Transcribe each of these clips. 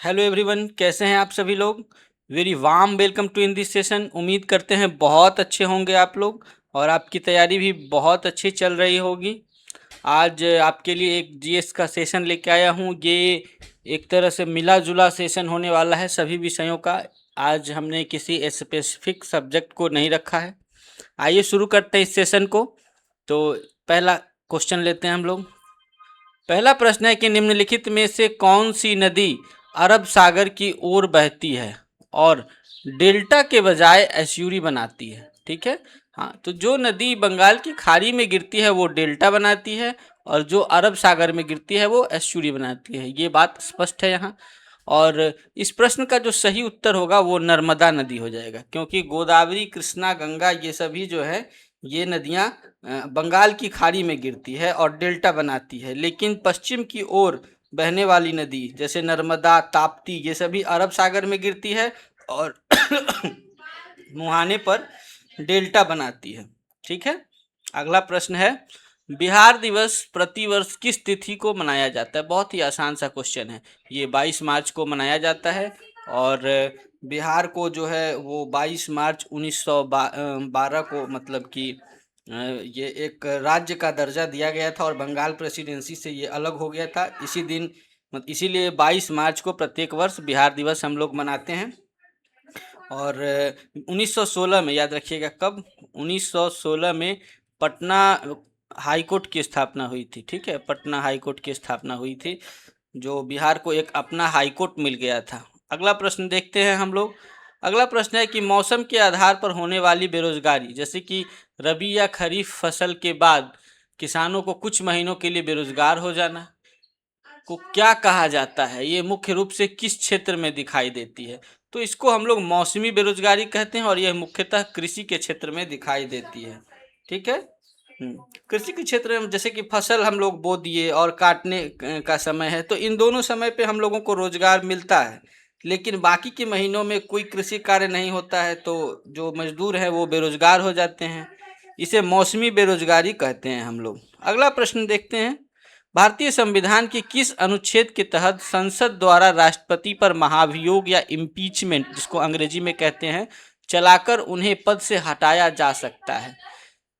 Hello everyone, कैसे हैं आप सभी लोग। Very warm welcome to in this session. उम्मीद करते हैं बहुत अच्छे होंगे आप लोग और आपकी तैयारी भी बहुत अच्छी चल रही होगी। आज आपके लिए एक जीएस का सेशन लेके आया हूँ। ये एक तरह से मिला जुला सेशन होने वाला है सभी विषयों का। आज हमने किसी स्पेसिफिक सब्जेक्ट को नहीं रखा है। आइए शुरू करते हैं इस सेशन को। तो पहला क्वेश्चन लेते हैं हम लोग। पहला प्रश्न है कि निम्नलिखित में से कौन सी नदी अरब सागर की ओर बहती है और डेल्टा के बजाय एस्यूरी बनाती है। ठीक है। हाँ, तो जो नदी बंगाल की खाड़ी में गिरती है वो डेल्टा बनाती है और जो अरब सागर में गिरती है वो एस्यूरी बनाती है। ये बात स्पष्ट है यहाँ। और इस प्रश्न का जो सही उत्तर होगा वो नर्मदा नदी हो जाएगा, क्योंकि गोदावरी, कृष्णा, गंगा ये सभी जो है ये नदियाँ बंगाल की खाड़ी में गिरती है और डेल्टा बनाती है। लेकिन पश्चिम की ओर बहने वाली नदी जैसे नर्मदा, ताप्ती ये सभी अरब सागर में गिरती है और मुहाने पर डेल्टा बनाती है। ठीक है। अगला प्रश्न है, बिहार दिवस प्रतिवर्ष किस तिथि को मनाया जाता है। बहुत ही आसान सा क्वेश्चन है। ये 22 मार्च को मनाया जाता है और बिहार को जो है वो 22 मार्च 1912 को मतलब कि ये एक राज्य का दर्जा दिया गया था और बंगाल प्रेसिडेंसी से ये अलग हो गया था। इसी दिन इसीलिए 22 मार्च को प्रत्येक वर्ष बिहार दिवस हम लोग मनाते हैं। और 1916 में, याद रखिएगा कब, 1916 में पटना हाई कोर्ट की स्थापना हुई थी। ठीक है, पटना हाई कोर्ट की स्थापना हुई थी, जो बिहार को एक अपना हाई कोर्ट मिल गया था। अगला प्रश्न देखते हैं हम लोग। अगला प्रश्न है कि मौसम के आधार पर होने वाली बेरोजगारी, जैसे कि रबी या खरीफ फसल के बाद किसानों को कुछ महीनों के लिए बेरोजगार हो जाना, को क्या कहा जाता है। ये मुख्य रूप से किस क्षेत्र में दिखाई देती है। तो इसको हम लोग मौसमी बेरोजगारी कहते हैं और यह मुख्यतः कृषि के क्षेत्र में दिखाई देती है। ठीक है। कृषि के क्षेत्र में जैसे कि फसल हम लोग बो दिए और काटने का समय है, तो इन दोनों समय पे हम लोगों को रोजगार मिलता है। लेकिन बाकी के महीनों में कोई कृषि कार्य नहीं होता है, तो जो मजदूर हैं वो बेरोजगार हो जाते हैं। इसे मौसमी बेरोजगारी कहते हैं हम लोग। अगला प्रश्न देखते हैं। भारतीय संविधान के किस अनुच्छेद के तहत संसद द्वारा राष्ट्रपति पर महाभियोग या इम्पीचमेंट, जिसको अंग्रेजी में कहते हैं, चलाकर उन्हें पद से हटाया जा सकता है।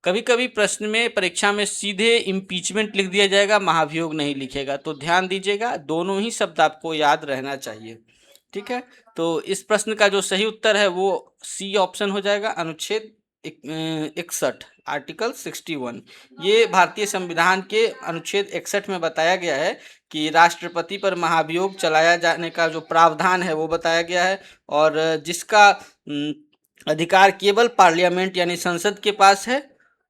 कभी कभी प्रश्न में, परीक्षा में सीधे इम्पीचमेंट लिख दिया जाएगा, महाभियोग नहीं लिखेगा, तो ध्यान दीजिएगा, दोनों ही शब्द आपको याद रहना चाहिए। ठीक है। तो इस प्रश्न का जो सही उत्तर है वो सी ऑप्शन हो जाएगा, अनुच्छेद 61, आर्टिकल 61। ये भारतीय संविधान के अनुच्छेद 61 में बताया गया है कि राष्ट्रपति पर महाभियोग चलाया जाने का जो प्रावधान है वो बताया गया है और जिसका अधिकार केवल पार्लियामेंट यानी संसद के पास है।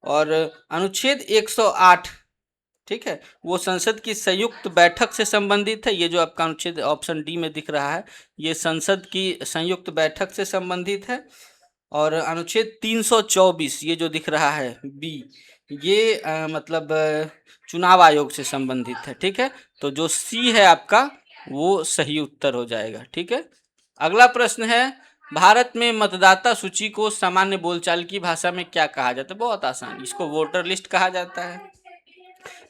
और अनुच्छेद 108, ठीक है, वो संसद की संयुक्त बैठक से संबंधित है। ये जो आपका अनुच्छेद ऑप्शन डी में दिख रहा है ये संसद की संयुक्त बैठक से संबंधित है। और अनुच्छेद 324 ये जो दिख रहा है बी, ये मतलब चुनाव आयोग से संबंधित है। ठीक है। तो जो सी है आपका वो सही उत्तर हो जाएगा। ठीक है। अगला प्रश्न है, भारत में मतदाता सूची को सामान्य बोलचाल की भाषा में क्या कहा जाता है। बहुत आसान, इसको वोटर लिस्ट कहा जाता है।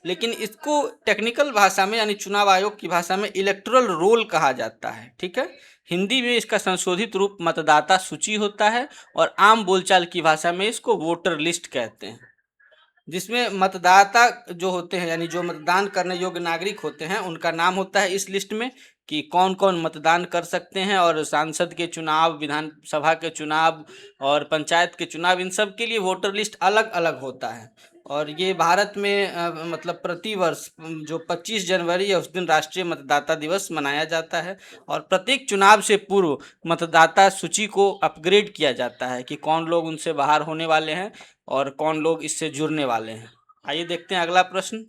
लेकिन इसको टेक्निकल भाषा में यानी चुनाव आयोग की भाषा में इलेक्टोरल रोल कहा जाता है। ठीक है। हिंदी में इसका संशोधित रूप मतदाता सूची होता है और आम बोलचाल की भाषा में इसको वोटर लिस्ट कहते हैं, जिसमें मतदाता जो होते हैं यानी जो मतदान करने योग्य नागरिक होते हैं उनका नाम होता है इस लिस्ट में कि कौन कौन मतदान कर सकते हैं। और सांसद के चुनाव, विधानसभा के चुनाव और पंचायत के चुनाव, इन सब के लिए वोटर लिस्ट अलग अलग होता है। और ये भारत में मतलब प्रतिवर्ष जो 25 जनवरी है उस दिन राष्ट्रीय मतदाता दिवस मनाया जाता है और प्रत्येक चुनाव से पूर्व मतदाता सूची को अपग्रेड किया जाता है कि कौन लोग उनसे बाहर होने वाले हैं और कौन लोग इससे जुड़ने वाले हैं। आइए देखते हैं अगला प्रश्न।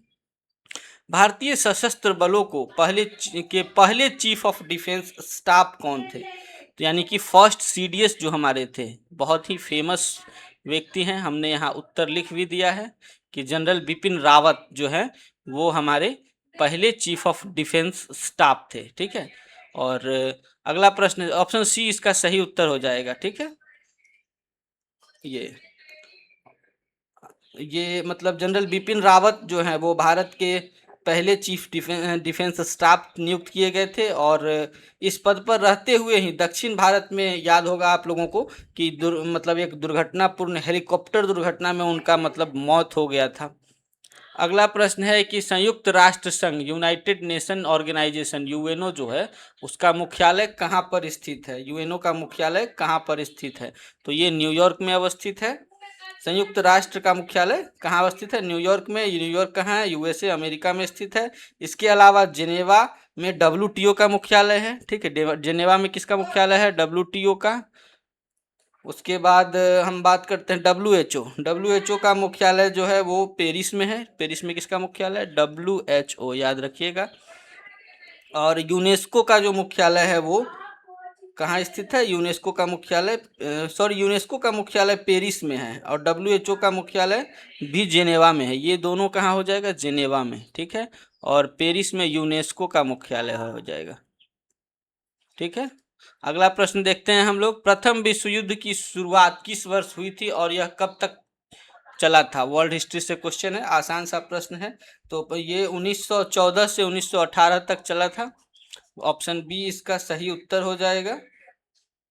भारतीय सशस्त्र बलों को पहले चीफ ऑफ डिफेंस स्टाफ कौन थे। तो यानी कि फर्स्ट सीडीएस जो हमारे थे, बहुत ही फेमस व्यक्ति हैं। हमने यहाँ उत्तर लिख भी दिया है कि जनरल बिपिन रावत जो है वो हमारे पहले चीफ ऑफ डिफेंस स्टाफ थे। ठीक है। और अगला प्रश्न ऑप्शन सी इसका सही उत्तर हो जाएगा। ठीक है। ये मतलब जनरल बिपिन रावत जो हैं वो भारत के पहले चीफ डिफेंस स्टाफ नियुक्त किए गए थे और इस पद पर रहते हुए ही दक्षिण भारत में याद होगा आप लोगों को कि मतलब एक दुर्घटनापूर्ण हेलीकॉप्टर दुर्घटना में उनका मतलब मौत हो गया था। अगला प्रश्न है कि संयुक्त राष्ट्र संघ यूनाइटेड नेशन ऑर्गेनाइजेशन यूएनओ जो है उसका मुख्यालय कहाँ पर स्थित है? यूएनओ का मुख्यालय कहाँ पर स्थित है? तो ये न्यूयॉर्क में अवस्थित है। संयुक्त राष्ट्र का मुख्यालय कहाँ अवस्थित है? न्यूयॉर्क में। न्यूयॉर्क कहाँ है? यूएसए अमेरिका में स्थित है। इसके अलावा जेनेवा में डब्ल्यूटीओ का मुख्यालय है। ठीक है, जेनेवा में किसका मुख्यालय है? डब्ल्यूटीओ का। उसके बाद हम बात करते हैं डब्ल्यूएचओ का मुख्यालय जो है वो पेरिस में है। पेरिस में किसका मुख्यालय? डब्ल्यूएचओ, याद रखिएगा। और यूनेस्को का जो मुख्यालय है वो कहाँ स्थित है? यूनेस्को का मुख्यालय यूनेस्को का मुख्यालय पेरिस में है और डब्ल्यूएचओ का मुख्यालय भी जेनेवा में है। ये दोनों कहाँ हो जाएगा? जेनेवा में। ठीक है, और पेरिस में यूनेस्को का मुख्यालय हो जाएगा। ठीक है, अगला प्रश्न देखते हैं हम लोग। प्रथम विश्व युद्ध की शुरुआत किस वर्ष हुई थी और यह कब तक चला था? वर्ल्ड हिस्ट्री से क्वेश्चन है, आसान सा प्रश्न है। तो ये 1914 से 1918 तक चला था। ऑप्शन बी इसका सही उत्तर हो जाएगा।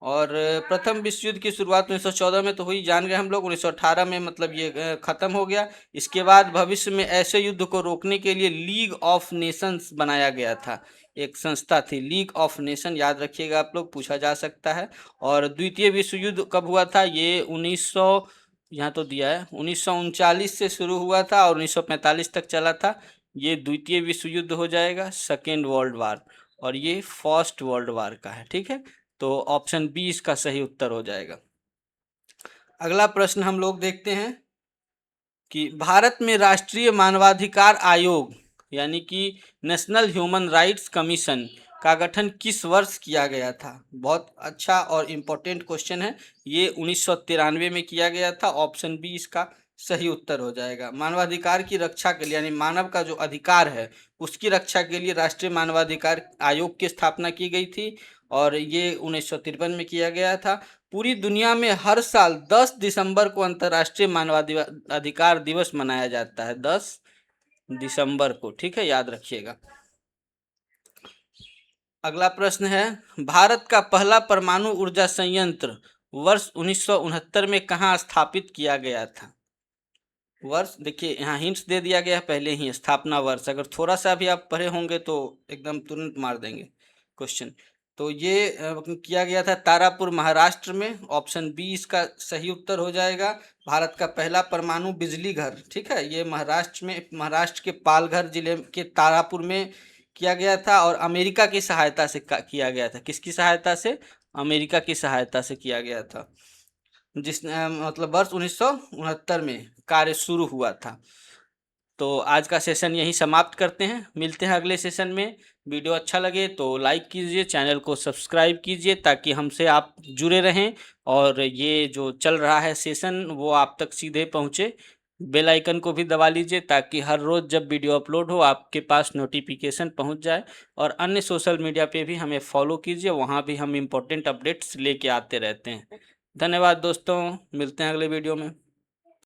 और प्रथम विश्व युद्ध की शुरुआत 1914 में तो हुई, जान गए हम लोग। 1918 में मतलब ये खत्म हो गया। इसके बाद भविष्य में ऐसे युद्ध को रोकने के लिए लीग ऑफ नेशंस बनाया गया था। एक संस्था थी लीग ऑफ नेशन, याद रखिएगा आप लोग, पूछा जा सकता है। और द्वितीय विश्व युद्ध कब हुआ था? ये 1900, यहाँ तो दिया है, 1939 से शुरू हुआ था और 1945 तक चला था। ये द्वितीय विश्व युद्ध हो जाएगा, सेकेंड वर्ल्ड वार। और ये फर्स्ट वर्ल्ड वार का है। ठीक है, तो ऑप्शन बी इसका सही उत्तर हो जाएगा। अगला प्रश्न हम लोग देखते हैं कि भारत में राष्ट्रीय मानवाधिकार आयोग यानी कि नेशनल ह्यूमन राइट्स कमीशन का गठन किस वर्ष किया गया था? बहुत अच्छा और इम्पोर्टेंट क्वेश्चन है। ये 1993 में किया गया था। ऑप्शन बी इसका सही उत्तर हो जाएगा। मानवाधिकार की रक्षा के लिए यानी मानव का जो अधिकार है उसकी रक्षा के लिए राष्ट्रीय मानवाधिकार आयोग की स्थापना की गई थी और ये 1953 में किया गया था। पूरी दुनिया में हर साल 10 दिसंबर को अंतर्राष्ट्रीय मानवाधिकार दिवस मनाया जाता है, 10 दिसंबर को। ठीक है, याद रखिएगा। अगला प्रश्न है, भारत का पहला परमाणु ऊर्जा संयंत्र वर्ष 1969 में कहाँ स्थापित किया गया था? वर्ष देखिए, यहाँ हिंट्स दे दिया गया है पहले ही, स्थापना वर्ष अगर थोड़ा सा भी आप पढ़े होंगे तो एकदम तुरंत मार देंगे क्वेश्चन। तो ये किया गया था तारापुर, महाराष्ट्र में। ऑप्शन बी इसका सही उत्तर हो जाएगा। भारत का पहला परमाणु बिजली घर, ठीक है, ये महाराष्ट्र में, महाराष्ट्र के पालघर जिले के तारापुर में किया गया था और अमेरिका की सहायता से किया गया था। किसकी सहायता से? अमेरिका की सहायता से किया गया था, जिस मतलब वर्ष 1969 में कार्य शुरू हुआ था। तो आज का सेशन यहीं समाप्त करते हैं, मिलते हैं अगले सेशन में। वीडियो अच्छा लगे तो लाइक कीजिए, चैनल को सब्सक्राइब कीजिए ताकि हमसे आप जुड़े रहें और ये जो चल रहा है सेशन वो आप तक सीधे पहुँचे। बेल आइकन को भी दबा लीजिए ताकि हर रोज़ जब वीडियो अपलोड हो आपके पास नोटिफिकेशन पहुंच जाए। और अन्य सोशल मीडिया पे भी हमें फॉलो कीजिए, वहाँ भी हम इम्पोर्टेंट अपडेट्स लेके आते रहते हैं। धन्यवाद दोस्तों, मिलते हैं अगले वीडियो में।